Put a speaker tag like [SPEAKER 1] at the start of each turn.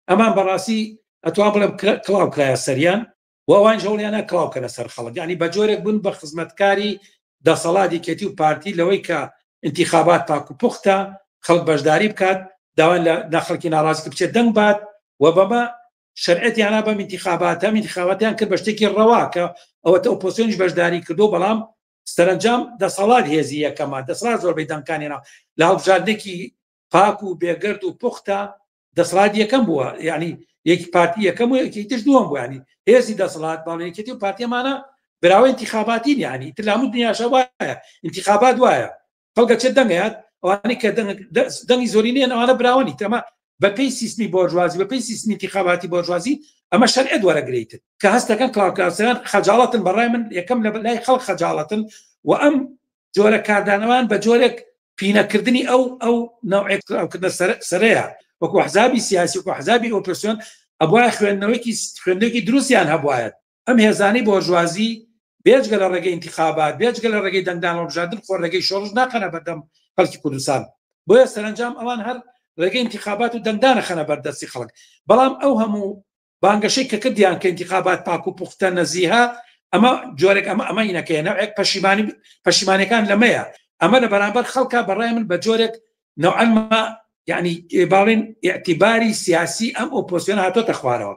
[SPEAKER 1] ئەمان بەڕاستی ئەتوان بڵێم کڵاو کرایە سەریان و ئەوان ژەوڵیانە کڵاوکەنە سەر خەڵک، ینی بە جۆرێک بوون بە خزمەتکاری دەسەڵاتی کێتی و پارتی لەوەی کە انتخابات پاک و پوختە، خەڵک بەشداری بکات، داوان لە ناخەڵکی ناڕازی بچێت دەنگ بات و بەمە شەرعەتیانە بەم انتخاباتیان کرد بە شتێکی ڕەواکە ئەوەتە ئۆپۆزیسیۆنیش بەشداری کردو، بەڵام سەرنجام دەسەڵات هێزی یەکەمە دەسەڵات زۆربەی دەنگکانیێنەوە لە هەڵبژاردنێکی پاک و بێگرد و پوختە دەسەڵات یەکەم بووە، ینی یەکی پارتی یەکەم و یەکی تر دووەم بوو، ینی هێزی دەسەڵات باڵێنێتی و پارتیەمانە براوە انتخاباتین، ینی تر لە هەموو دنیاشە وایە انتخابات وایە خەڵکە چێت دەنگەیات ئەوانەی کە دەنگی زۆری نیەن ئەوانە براوەنی تەمە بەپێی سیستمی بۆرژوازی بەپێی سیستمی انتخاباتی بۆرژوازی ئەمە شەرعەت وەرەگرێتن کە هەستەکەن کڵاوکراسەکان خەجاڵەتن بەڕای من یەکەم لە لای خەڵک خەجاڵەتن و ئەم جۆرە کاردانەوان بە جۆرێک پینەکردنی ئەو نەوعێک کراوکردنە سەرەیە وەکو حزابی سیاسی وەکو حزابی ئۆپۆزیسیۆن ئەبوایە خوێندنەوەیکی دروستیان هەبوایەت ئەم هێزانەی بۆرژوازی بێجگە لە ڕێگەی انتخابات بێجگە لە ڕێگەی دەنگدان هەڵبژاردن خۆ ڕێگەی شۆڕژ ناخەنە بەردەم خەڵکی کوردستان بۆیە سەرنجام ئەوان هەر ڕێگەی انتخابات و دەنگدانە خەنە بەردەستی خەڵک، بەڵام ئەو هەموو بانگەشەی کە کردیان کە انتخابات پاک و پوختە نەزیها ئەمە جۆرێک ئەمە ئینەکەیە نەوعێک پەشیمانیەکان لەمەیە ئەمە لە بەرامبەر خەڵکە بەڕای من بە جۆرێک نەوعەن ما یعنی باڵێن ئیعتیباری سیاسی ئەم ئۆپۆزیسیۆن هاتۆتە خوارەوە